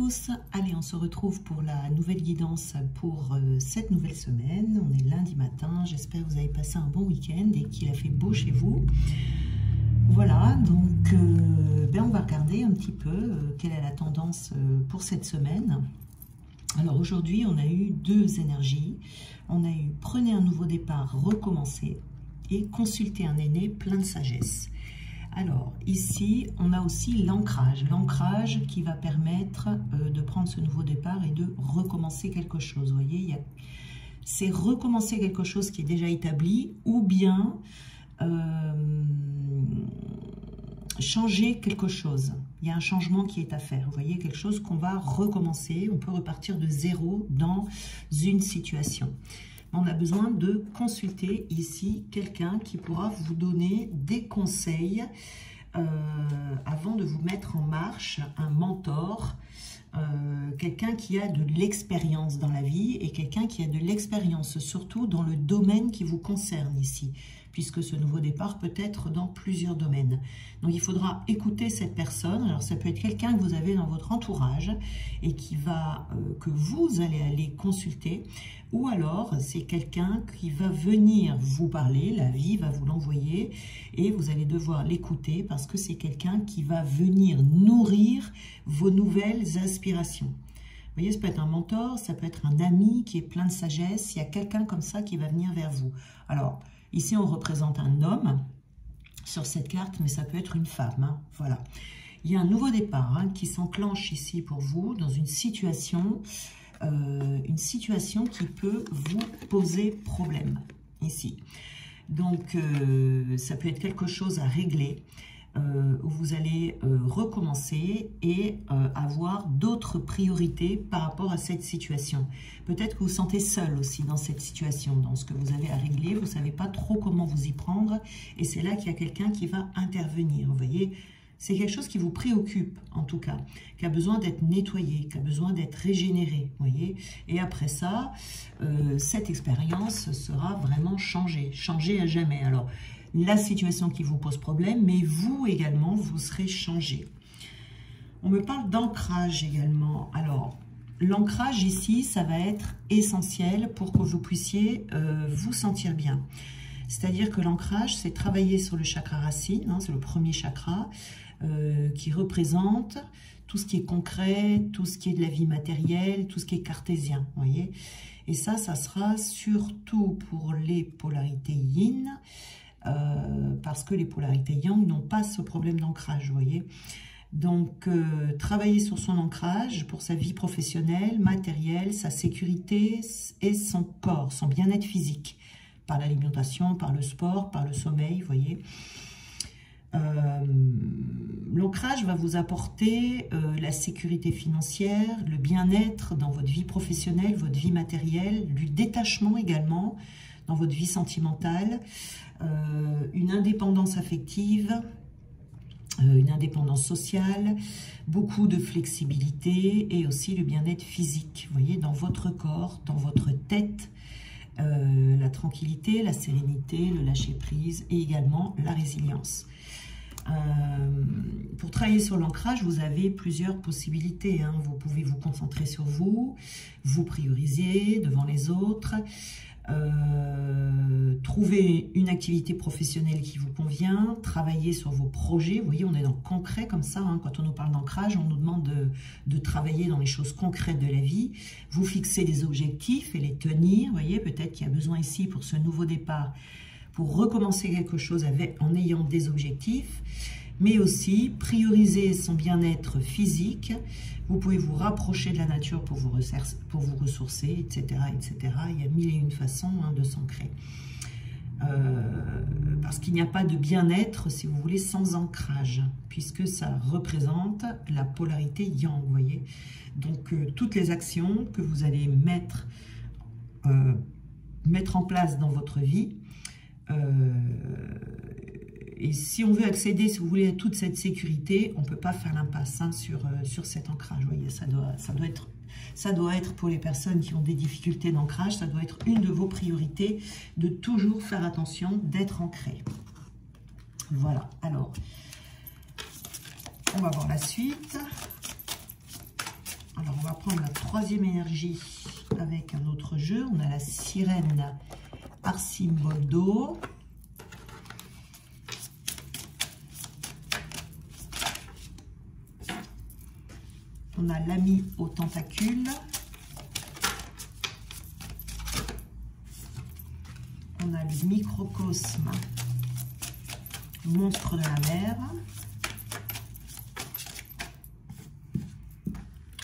tous, allez on se retrouve pour la nouvelle guidance pour cette nouvelle semaine. On est lundi matin, j'espère que vous avez passé un bon week-end et qu'il a fait beau chez vous. Voilà, donc on va regarder un petit peu quelle est la tendance pour cette semaine. Alors aujourd'hui on a eu deux énergies, on a eu prenez un nouveau départ, recommencer et consulter un aîné plein de sagesse. Alors ici on a aussi l'ancrage qui va permettre de prendre ce nouveau départ et de recommencer quelque chose. Vous voyez, c'est recommencer quelque chose qui est déjà établi ou bien changer quelque chose. Il y a un changement qui est à faire. Vous voyez, quelque chose qu'on va recommencer. On peut repartir de zéro dans une situation. On a besoin de consulter ici quelqu'un qui pourra vous donner des conseils avant de vous mettre en marche, un mentor, quelqu'un qui a de l'expérience dans la vie et quelqu'un qui a de l'expérience surtout dans le domaine qui vous concerne ici, puisque ce nouveau départ peut être dans plusieurs domaines. Donc il faudra écouter cette personne. Alors ça peut être quelqu'un que vous avez dans votre entourage et qui va que vous allez aller consulter, ou alors c'est quelqu'un qui va venir vous parler, la vie va vous l'envoyer et vous allez devoir l'écouter parce que c'est quelqu'un qui va venir nourrir vos nouvelles aspirations. Vous voyez, ça peut être un mentor, ça peut être un ami qui est plein de sagesse, il y a quelqu'un comme ça qui va venir vers vous. Alors, ici on représente un homme sur cette carte, mais ça peut être une femme, hein, voilà. Il y a un nouveau départ qui s'enclenche ici pour vous dans une situation qui peut vous poser problème, ici. Donc, ça peut être quelque chose à régler, où vous allez recommencer et avoir d'autres priorités par rapport à cette situation. Peut-être que vous vous sentez seul aussi dans cette situation, dans ce que vous avez à régler, vous ne savez pas trop comment vous y prendre, et c'est là qu'il y a quelqu'un qui va intervenir, vous voyez. C'est quelque chose qui vous préoccupe, en tout cas, qui a besoin d'être nettoyé, qui a besoin d'être régénéré, vous voyez. Et après ça, cette expérience sera vraiment changée à jamais. Alors, la situation qui vous pose problème, mais vous également, vous serez changé. On me parle d'ancrage également. Alors, l'ancrage ici, ça va être essentiel pour que vous puissiez vous sentir bien. C'est-à-dire que l'ancrage, c'est travailler sur le chakra racine, hein, c'est le premier chakra, qui représente tout ce qui est concret, tout ce qui est de la vie matérielle, tout ce qui est cartésien, vous voyez. Et ça sera surtout pour les polarités yin, parce que les polarités yang n'ont pas ce problème d'ancrage, vous voyez. Donc, travailler sur son ancrage pour sa vie professionnelle, matérielle, sa sécurité et son corps, son bien-être physique, par l'alimentation, par le sport, par le sommeil, vous voyez. L'ancrage va vous apporter la sécurité financière, le bien-être dans votre vie professionnelle, votre vie matérielle, du détachement également dans votre vie sentimentale, une indépendance affective, une indépendance sociale, beaucoup de flexibilité et aussi le bien-être physique, vous voyez, dans votre corps, dans votre tête, la tranquillité, la sérénité, le lâcher-prise et également la résilience. Pour travailler sur l'ancrage, vous avez plusieurs possibilités, hein. Vous pouvez vous concentrer sur vous, vous prioriser devant les autres, trouver une activité professionnelle qui vous convient, travailler sur vos projets. Vous voyez, on est dans le concret comme ça, hein. Quand on nous parle d'ancrage, on nous demande de travailler dans les choses concrètes de la vie. Vous fixez des objectifs et les tenir. Vous voyez, peut-être qu'il y a besoin ici pour ce nouveau départ, pour recommencer quelque chose en ayant des objectifs, mais aussi prioriser son bien-être physique. Vous pouvez vous rapprocher de la nature pour vous ressourcer, etc., etc. Il y a mille et une façons, hein, de s'ancrer. Parce qu'il n'y a pas de bien-être, si vous voulez, sans ancrage, puisque ça représente la polarité yang, vous voyez. Donc, toutes les actions que vous allez mettre en place dans votre vie, et si on veut accéder, si vous voulez, à toute cette sécurité, on ne peut pas faire l'impasse, hein, sur cet ancrage. Vous voyez, ça doit être pour les personnes qui ont des difficultés d'ancrage, ça doit être une de vos priorités, de toujours faire attention, d'être ancré. Voilà, alors, on va voir la suite. Alors, Alors, on va prendre la troisième énergie avec un autre jeu. On a la sirène Arcimboldo. On a l'ami aux tentacules. On a le microcosme, monstre de la mer.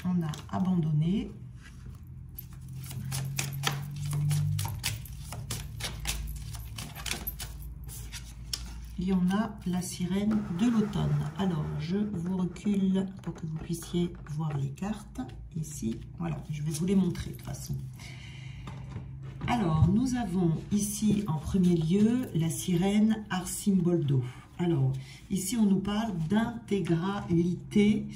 On a abandonné. Et on a la sirène de l'automne. Alors, je vous recule pour que vous puissiez voir les cartes. Ici, voilà, je vais vous les montrer de toute façon. Alors, nous avons ici en premier lieu la sirène Arcimboldo. Alors, ici on nous parle d'intégralité,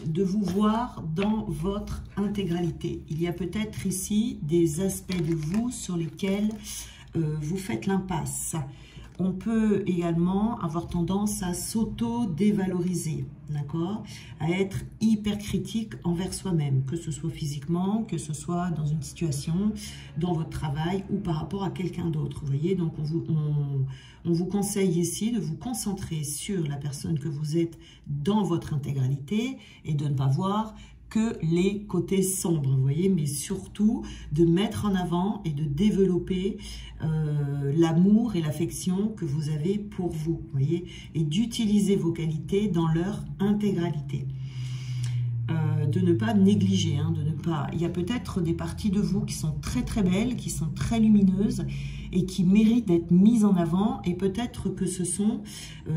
de vous voir dans votre intégralité. Il y a peut-être ici des aspects de vous sur lesquels vous faites l'impasse. On peut également avoir tendance à s'auto-dévaloriser, d'accord? À être hyper critique envers soi-même, que ce soit physiquement, que ce soit dans une situation, dans votre travail ou par rapport à quelqu'un d'autre. Vous voyez, donc on vous conseille ici de vous concentrer sur la personne que vous êtes dans votre intégralité et de ne pas voir que les côtés sombres, vous voyez, mais surtout de mettre en avant et de développer l'amour et l'affection que vous avez pour vous, voyez, et d'utiliser vos qualités dans leur intégralité. De ne pas négliger, hein, de ne pas... Il y a peut-être des parties de vous qui sont très très belles, qui sont très lumineuses et qui méritent d'être mises en avant, et peut-être que ce sont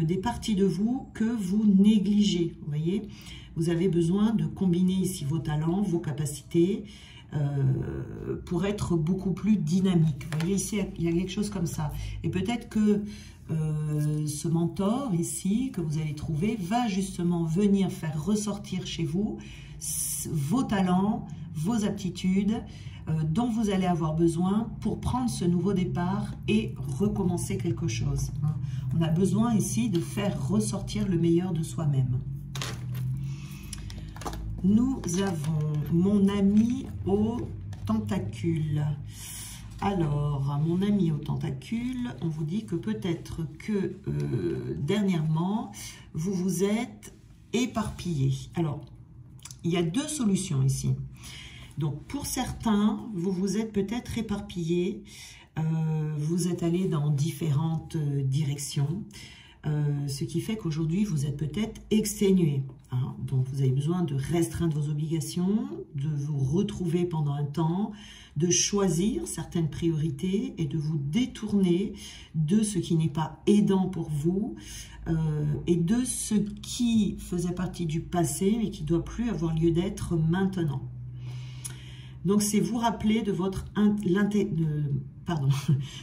des parties de vous que vous négligez, vous voyez. Vous avez besoin de combiner ici vos talents, vos capacités pour être beaucoup plus dynamique. Vous voyez ici, il y a quelque chose comme ça. Et peut-être que ce mentor ici que vous allez trouver va justement venir faire ressortir chez vous vos talents, vos aptitudes dont vous allez avoir besoin pour prendre ce nouveau départ et recommencer quelque chose. On a besoin ici de faire ressortir le meilleur de soi-même. Nous avons mon ami aux tentacules. Alors, mon ami aux tentacules, on vous dit que peut-être que dernièrement, vous vous êtes éparpillé. Alors, il y a deux solutions ici. Donc, pour certains, vous vous êtes peut-être éparpillé. Vous êtes allé dans différentes directions. Ce qui fait qu'aujourd'hui, vous êtes peut-être exténué. Hein. Donc, vous avez besoin de restreindre vos obligations, de vous retrouver pendant un temps, de choisir certaines priorités et de vous détourner de ce qui n'est pas aidant pour vous et de ce qui faisait partie du passé mais qui ne doit plus avoir lieu d'être maintenant. Donc, c'est vous rappeler de votre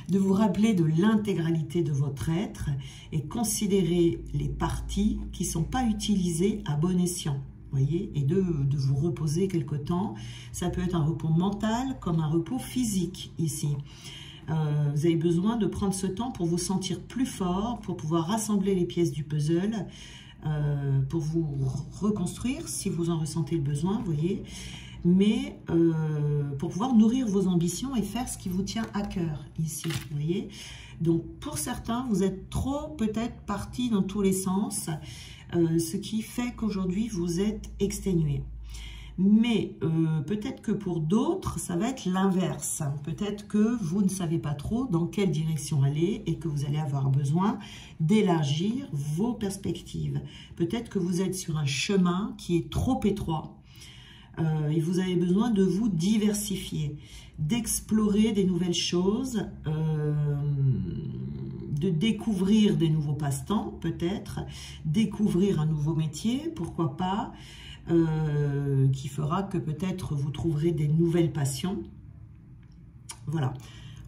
de vous rappeler de l'intégralité de votre être et considérer les parties qui ne sont pas utilisées à bon escient. Voyez, et de vous reposer quelque temps. Ça peut être un repos mental comme un repos physique ici. Vous avez besoin de prendre ce temps pour vous sentir plus fort, pour pouvoir rassembler les pièces du puzzle, pour vous reconstruire si vous en ressentez le besoin, vous voyez, mais pour pouvoir nourrir vos ambitions et faire ce qui vous tient à cœur ici, vous voyez. Donc pour certains, vous êtes trop peut-être partis dans tous les sens, ce qui fait qu'aujourd'hui vous êtes exténué. Mais peut-être que pour d'autres, ça va être l'inverse. Peut-être que vous ne savez pas trop dans quelle direction aller et que vous allez avoir besoin d'élargir vos perspectives. Peut-être que vous êtes sur un chemin qui est trop étroit et vous avez besoin de vous diversifier, d'explorer des nouvelles choses, de découvrir des nouveaux passe-temps peut-être, découvrir un nouveau métier, pourquoi pas, qui fera que peut-être vous trouverez des nouvelles passions. Voilà.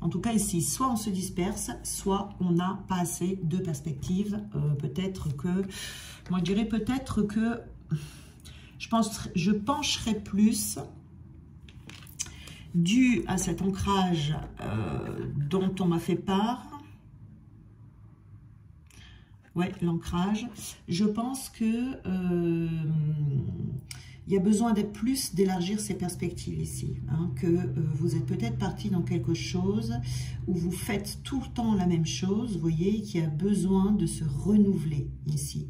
En tout cas ici, soit on se disperse, soit on n'a pas assez de perspectives. Peut-être que, moi je dirais peut-être que je pencherais plus dû à cet ancrage dont on m'a fait part. Ouais, l'ancrage. Je pense que il y a besoin d'élargir ses perspectives ici. Hein, que vous êtes peut-être parti dans quelque chose où vous faites tout le temps la même chose, vous voyez, qui a besoin de se renouveler ici.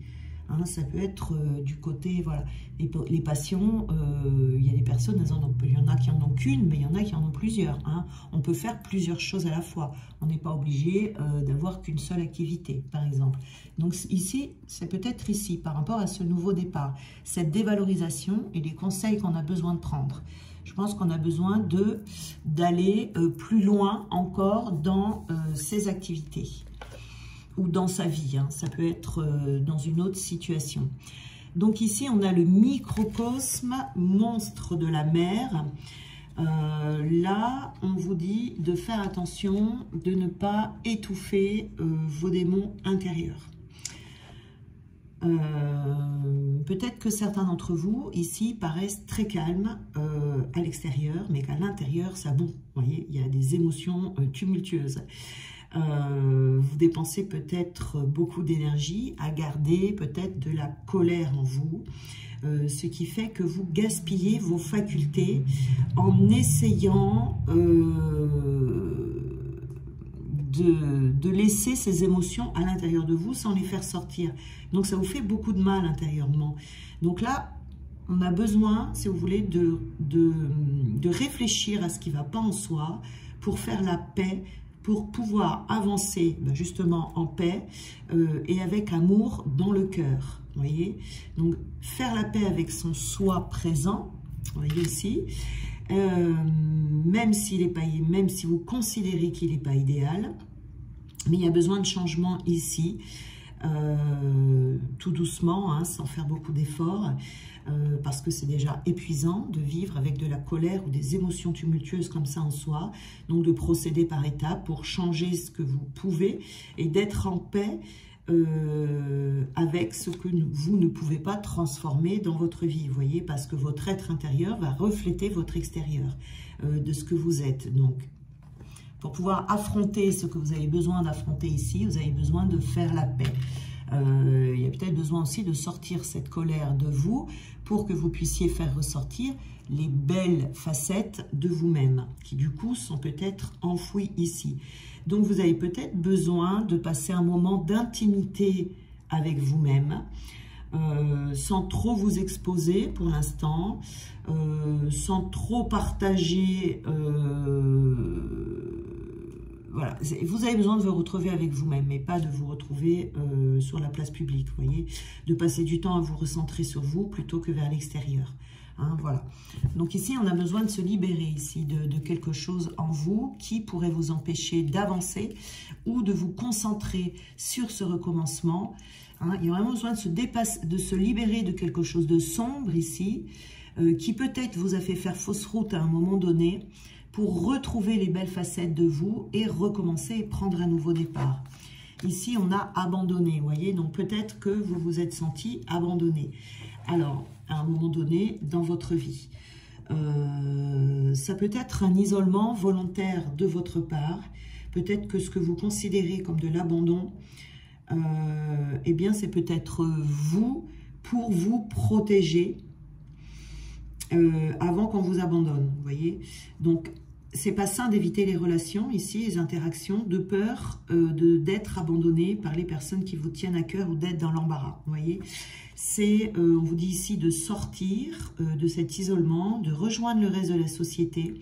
Hein, ça peut être du côté, voilà, les passions, il y a des personnes, il y en a qui en ont qu'une, mais il y en a qui en ont plusieurs. Hein. On peut faire plusieurs choses à la fois. On n'est pas obligé d'avoir qu'une seule activité, par exemple. Donc ici, c'est peut-être ici, par rapport à ce nouveau départ, cette dévalorisation et les conseils qu'on a besoin de prendre. Je pense qu'on a besoin d'aller plus loin encore dans ces activités. Ou dans sa vie, hein. Ça peut être dans une autre situation. Donc ici, on a le microcosme, monstre de la mer. Là, on vous dit de faire attention, de ne pas étouffer vos démons intérieurs. Peut-être que certains d'entre vous, ici, paraissent très calmes à l'extérieur, mais qu'à l'intérieur, ça boue. Vous voyez, il y a des émotions tumultueuses. Vous dépensez peut-être beaucoup d'énergie à garder peut-être de la colère en vous, ce qui fait que vous gaspillez vos facultés en essayant de laisser ces émotions à l'intérieur de vous sans les faire sortir. Donc ça vous fait beaucoup de mal intérieurement. Donc là, on a besoin, si vous voulez, de réfléchir à ce qui ne va pas en soi pour faire la paix, pour pouvoir avancer justement en paix et avec amour dans le cœur. Vous voyez, donc faire la paix avec son soi présent, vous voyez ici, même s'il n'est pas, même si vous considérez qu'il n'est pas idéal, mais il y a besoin de changement ici, tout doucement, hein, sans faire beaucoup d'efforts. Parce que c'est déjà épuisant de vivre avec de la colère ou des émotions tumultueuses comme ça en soi. Donc de procéder par étapes pour changer ce que vous pouvez et d'être en paix avec ce que vous ne pouvez pas transformer dans votre vie, vous voyez, parce que votre être intérieur va refléter votre extérieur de ce que vous êtes. Donc, pour pouvoir affronter ce que vous avez besoin d'affronter ici, vous avez besoin de faire la paix. Il y a peut-être besoin aussi de sortir cette colère de vous pour que vous puissiez faire ressortir les belles facettes de vous-même qui du coup sont peut-être enfouies ici. Donc vous avez peut-être besoin de passer un moment d'intimité avec vous-même sans trop vous exposer pour l'instant, sans trop partager... Voilà, vous avez besoin de vous retrouver avec vous-même, mais pas de vous retrouver sur la place publique, vous voyez, de passer du temps à vous recentrer sur vous plutôt que vers l'extérieur. Hein, voilà. Donc ici, on a besoin de se libérer ici de quelque chose en vous qui pourrait vous empêcher d'avancer ou de vous concentrer sur ce recommencement. Hein, il y a vraiment besoin de se libérer de quelque chose de sombre ici, qui peut-être vous a fait faire fausse route à un moment donné, pour retrouver les belles facettes de vous et recommencer et prendre un nouveau départ. Ici, on a abandonné, vous voyez, donc peut-être que vous vous êtes senti abandonné. Alors, à un moment donné, dans votre vie, ça peut être un isolement volontaire de votre part, peut-être que ce que vous considérez comme de l'abandon, eh bien, c'est peut-être vous, pour vous protéger, avant qu'on vous abandonne, vous voyez. Donc, c'est pas sain d'éviter les relations ici, les interactions, de peur d'être abandonné par les personnes qui vous tiennent à cœur ou d'être dans l'embarras, vous voyez. C'est, on vous dit ici de sortir de cet isolement, de rejoindre le reste de la société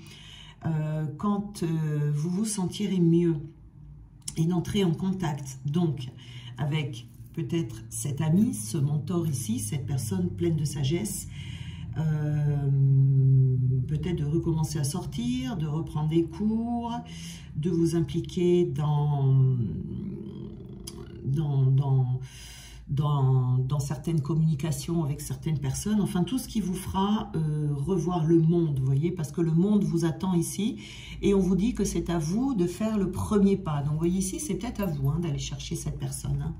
quand vous vous sentirez mieux et d'entrer en contact, donc, avec peut-être cet ami, ce mentor ici, cette personne pleine de sagesse, peut-être de recommencer à sortir, de reprendre des cours, de vous impliquer dans certaines communications avec certaines personnes, enfin tout ce qui vous fera revoir le monde, vous voyez, parce que le monde vous attend ici, et on vous dit que c'est à vous de faire le premier pas. Donc vous voyez ici, c'est peut-être à vous hein, d'aller chercher cette personne, hein,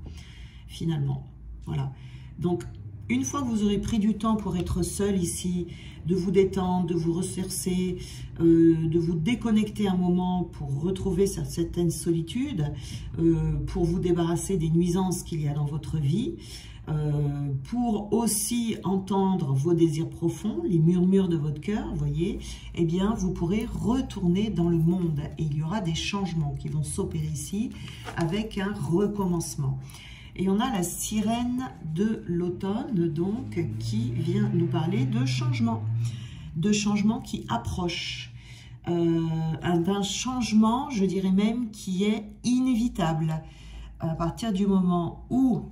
finalement. Voilà. Donc, Une fois que vous aurez pris du temps pour être seul ici, de vous détendre, de vous ressourcer, de vous déconnecter un moment pour retrouver certaine solitude, pour vous débarrasser des nuisances qu'il y a dans votre vie, pour aussi entendre vos désirs profonds, les murmures de votre cœur, vous voyez, eh bien, vous pourrez retourner dans le monde et il y aura des changements qui vont s'opérer ici avec un recommencement. Et on a la sirène de l'automne, donc, qui vient nous parler de changement qui approche, d'un changement, je dirais même, qui est inévitable. À partir du moment où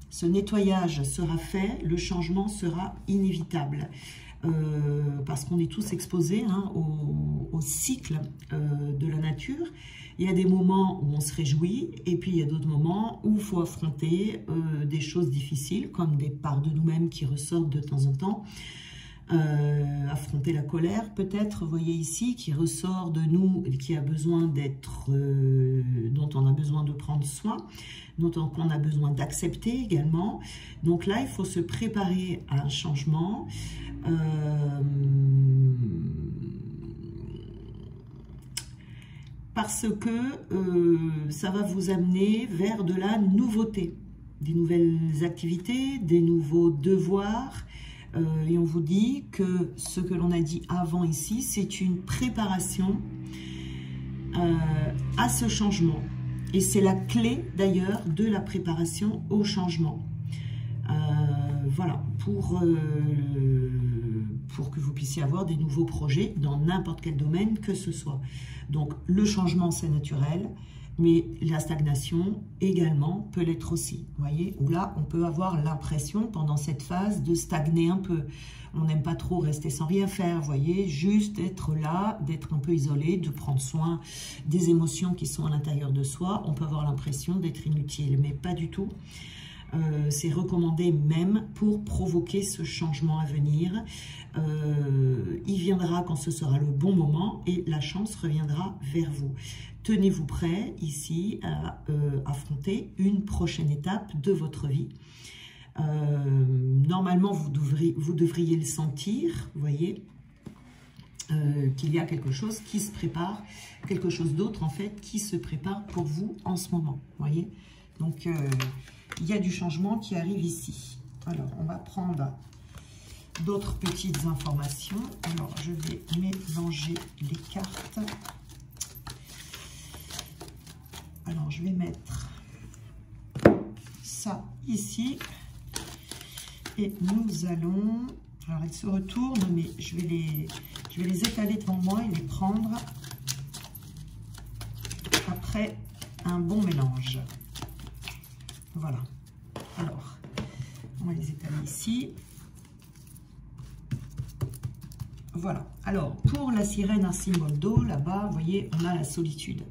ce nettoyage sera fait, le changement sera inévitable. Parce qu'on est tous exposés hein, au cycle de la nature. Il y a des moments où on se réjouit et puis il y a d'autres moments où il faut affronter des choses difficiles comme des parts de nous-mêmes qui ressortent de temps en temps. Affronter la colère peut-être, vous voyez ici, qui ressort de nous, qui a besoin d'être, dont on a besoin de prendre soin, dont on a besoin d'accepter également. Donc là, il faut se préparer à un changement. Parce que ça va vous amener vers de la nouveauté, des nouvelles activités, des nouveaux devoirs. Et on vous dit que ce que l'on a dit avant ici, c'est une préparation à ce changement. Et c'est la clé d'ailleurs de la préparation au changement. Voilà, pour que vous puissiez avoir des nouveaux projets dans n'importe quel domaine que ce soit. Donc le changement c'est naturel, mais la stagnation également peut l'être aussi. Vous voyez, où là on peut avoir l'impression pendant cette phase de stagner un peu. On n'aime pas trop rester sans rien faire, vous voyez, juste être là, d'être un peu isolé, de prendre soin des émotions qui sont à l'intérieur de soi. On peut avoir l'impression d'être inutile, mais pas du tout. C'est recommandé même pour provoquer ce changement à venir. Il viendra quand ce sera le bon moment et la chance reviendra vers vous. Tenez-vous prêt ici à affronter une prochaine étape de votre vie. Normalement, vous devriez le sentir, vous voyez, qu'il y a quelque chose qui se prépare, quelque chose d'autre en fait qui se prépare pour vous en ce moment, vous voyez. Donc, il y a du changement qui arrive ici. Alors, on va prendre d'autres petites informations. Alors, je vais mélanger les cartes. Alors, je vais mettre ça ici. Et nous allons... Alors, elles se retournent, mais je vais les étaler devant moi et les prendre après un bon mélange. Voilà. Alors, on va les étaler ici. Voilà. Alors, pour la sirène, un symbole d'eau, là-bas, vous voyez, on a la solitude.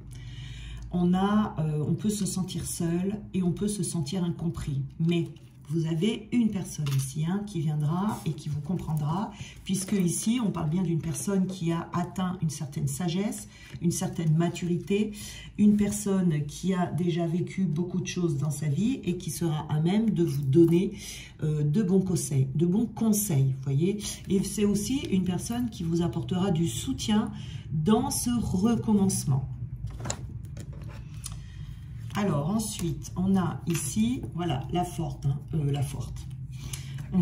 On peut se sentir seul et on peut se sentir incompris. Mais vous avez une personne ici hein, qui viendra et qui vous comprendra, puisque ici, on parle bien d'une personne qui a atteint une certaine sagesse, une certaine maturité, une personne qui a déjà vécu beaucoup de choses dans sa vie et qui sera à même de vous donner de bons conseils, vous voyez. Et c'est aussi une personne qui vous apportera du soutien dans ce recommencement. Alors, ensuite, on a ici, voilà, la forte. On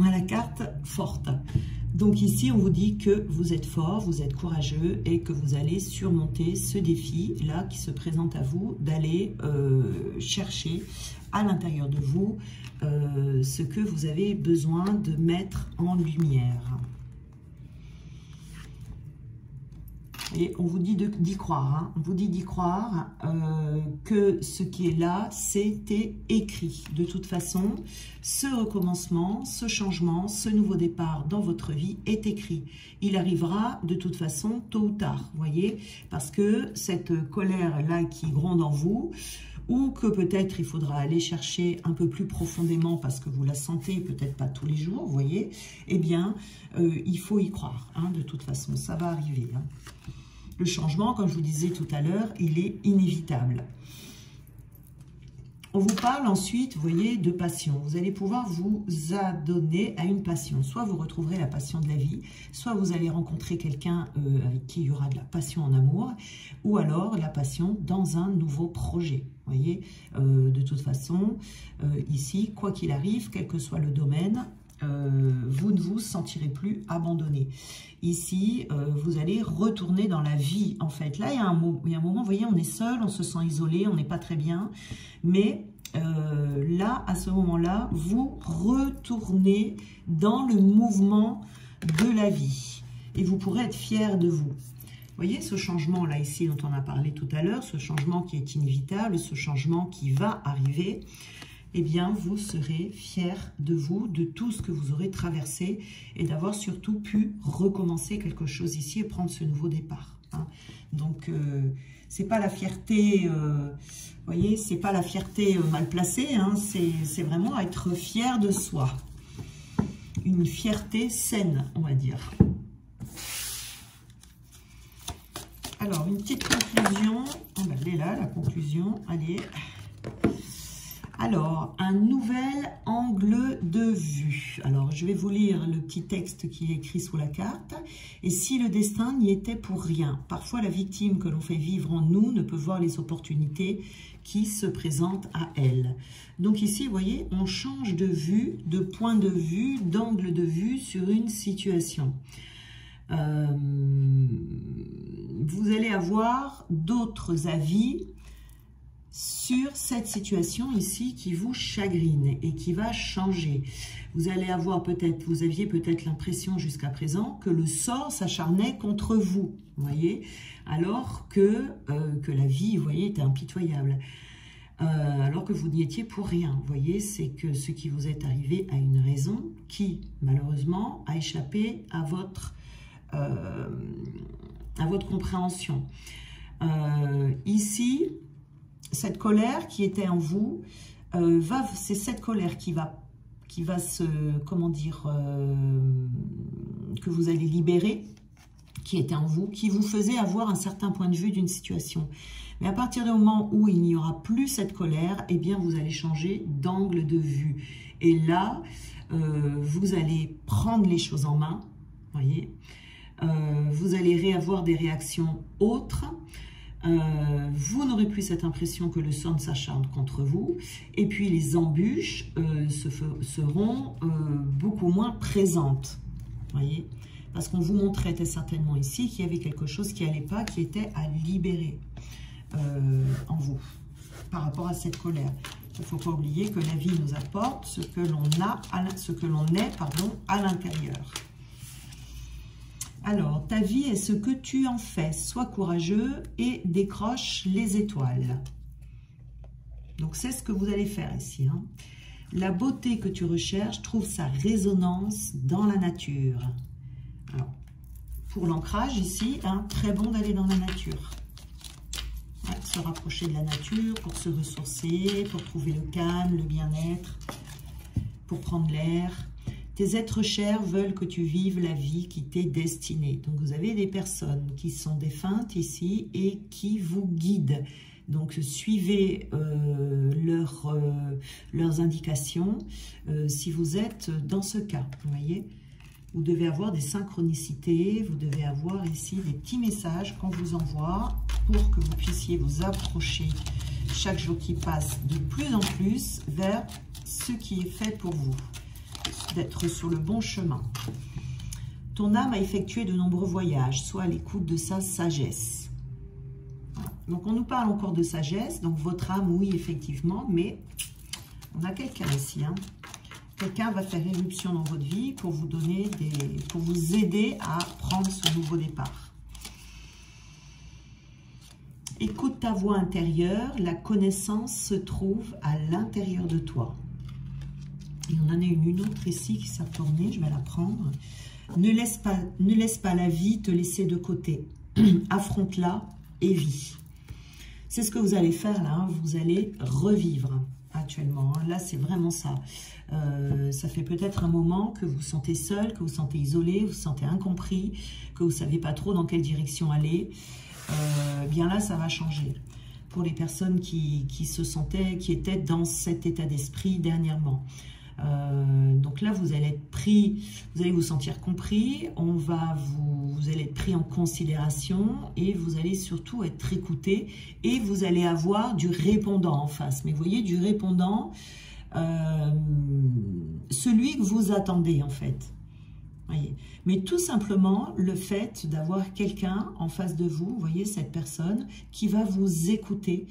a la carte forte. Donc ici, on vous dit que vous êtes fort, vous êtes courageux et que vous allez surmonter ce défi-là qui se présente à vous, d'aller chercher à l'intérieur de vous ce que vous avez besoin de mettre en lumière. Et on vous dit d'y croire, hein. On vous dit d'y croire, que ce qui est là, c'était écrit. De toute façon, ce recommencement, ce changement, ce nouveau départ dans votre vie est écrit. Il arrivera de toute façon tôt ou tard, vous voyez, parce que cette colère-là qui gronde en vous, ou que peut-être il faudra aller chercher un peu plus profondément parce que vous la sentez peut-être pas tous les jours, vous voyez, eh bien, il faut y croire, hein, de toute façon, ça va arriver, hein. Le changement, comme je vous disais tout à l'heure, il est inévitable. On vous parle ensuite, vous voyez, de passion. Vous allez pouvoir vous adonner à une passion. Soit vous retrouverez la passion de la vie, soit vous allez rencontrer quelqu'un avec qui il y aura de la passion en amour, ou alors la passion dans un nouveau projet. Vous voyez, de toute façon, ici, quoi qu'il arrive, quel que soit le domaine, vous ne vous sentirez plus abandonné. Ici, vous allez retourner dans la vie, en fait. Là, il y a un moment, vous voyez, on est seul, on se sent isolé, on n'est pas très bien. Mais là, à ce moment-là, vous retournez dans le mouvement de la vie. Et vous pourrez être fier de vous. Vous voyez, ce changement-là, ici, dont on a parlé tout à l'heure, ce changement qui est inévitable, ce changement qui va arriver, eh bien, vous serez fiers de vous, de tout ce que vous aurez traversé et d'avoir surtout pu recommencer quelque chose ici et prendre ce nouveau départ. Hein. Donc, c'est pas la fierté, vous voyez, c'est pas la fierté mal placée, hein, c'est vraiment être fier de soi. Une fierté saine, on va dire. Alors, une petite conclusion. Oh ben, elle est là, la conclusion. Allez. Alors, un nouvel angle de vue. Alors, je vais vous lire le petit texte qui est écrit sous la carte. Et si le destin n'y était pour rien, parfois la victime que l'on fait vivre en nous ne peut voir les opportunités qui se présentent à elle. Donc ici, vous voyez, on change de vue, de point de vue, d'angle de vue sur une situation. Vous allez avoir d'autres avis sur cette situation ici qui vous chagrine et qui va changer. Vous allez avoir peut-être, vous aviez peut-être l'impression jusqu'à présent que le sort s'acharnait contre vous, vous voyez, alors que la vie, vous voyez, était impitoyable. Alors que vous n'y étiez pour rien, vous voyez, c'est que ce qui vous est arrivé a une raison qui, malheureusement, a échappé à votre compréhension. Ici, cette colère qui était en vous, c'est cette colère qui va se, comment dire, que vous allez libérer, qui était en vous, qui vous faisait avoir un certain point de vue d'une situation. Mais à partir du moment où il n'y aura plus cette colère, eh bien vous allez changer d'angle de vue. Et là, vous allez prendre les choses en main, voyez. Vous allez réavoir des réactions autres. Vous n'aurez plus cette impression que le sang s'acharne contre vous, et puis les embûches seront beaucoup moins présentes, voyez, parce qu'on vous montrait très certainement ici qu'il y avait quelque chose qui n'allait pas, qui était à libérer en vous, par rapport à cette colère. Il ne faut pas oublier que la vie nous apporte ce que l'on est, à l'intérieur. Alors, ta vie est ce que tu en fais. Sois courageux et décroche les étoiles. Donc, c'est ce que vous allez faire ici. Hein. La beauté que tu recherches trouve sa résonance dans la nature. Alors, pour l'ancrage ici, hein, très bon d'aller dans la nature. Ouais, se rapprocher de la nature pour se ressourcer, pour trouver le calme, le bien-être, pour prendre l'air. Tes êtres chers veulent que tu vives la vie qui t'est destinée. Donc, vous avez des personnes qui sont défuntes ici et qui vous guident. Donc, suivez leurs indications si vous êtes dans ce cas. Vous voyez, vous devez avoir des synchronicités. Vous devez avoir ici des petits messages qu'on vous envoie pour que vous puissiez vous approcher chaque jour qui passe de plus en plus vers ce qui est fait pour vous. D'être sur le bon chemin. Ton âme a effectué de nombreux voyages, soit à l'écoute de sa sagesse. Voilà. Donc, on nous parle encore de sagesse. Donc, votre âme, oui, effectivement, mais on a quelqu'un ici. Hein. Quelqu'un va faire éruption dans votre vie pour vous donner pour vous aider à prendre ce nouveau départ. Écoute ta voix intérieure. La connaissance se trouve à l'intérieur de toi. Et on en a une autre ici qui s'est tournée, je vais la prendre. Ne laisse pas la vie te laisser de côté. Affronte-la et vis. C'est ce que vous allez faire là, hein. Vous allez revivre actuellement. Hein. Là, c'est vraiment ça. Ça fait peut-être un moment que vous vous sentez seul, que vous vous sentez isolé, vous vous sentez incompris, que vous ne savez pas trop dans quelle direction aller. Bien là, ça va changer. pour les personnes qui étaient dans cet état d'esprit dernièrement. Donc là, vous allez être pris, vous allez vous sentir compris, vous allez être pris en considération et vous allez surtout être écouté et vous allez avoir du répondant en face. Mais vous voyez, du répondant, celui que vous attendez en fait. Voyez. Mais tout simplement, le fait d'avoir quelqu'un en face de vous, vous voyez, cette personne qui va vous écouter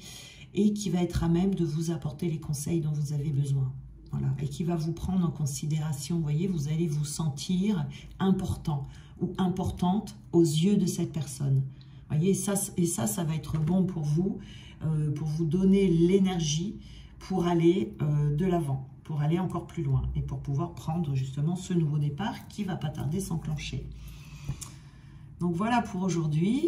et qui va être à même de vous apporter les conseils dont vous avez besoin. Voilà, et qui va vous prendre en considération, vous voyez, vous allez vous sentir important ou importante aux yeux de cette personne. Vous voyez, ça va être bon pour vous donner l'énergie pour aller de l'avant, pour aller encore plus loin et pour pouvoir prendre justement ce nouveau départ qui va pas tarder s'enclencher. Donc voilà pour aujourd'hui.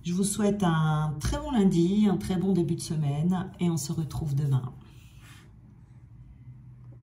Je vous souhaite un très bon lundi, un très bon début de semaine et on se retrouve demain.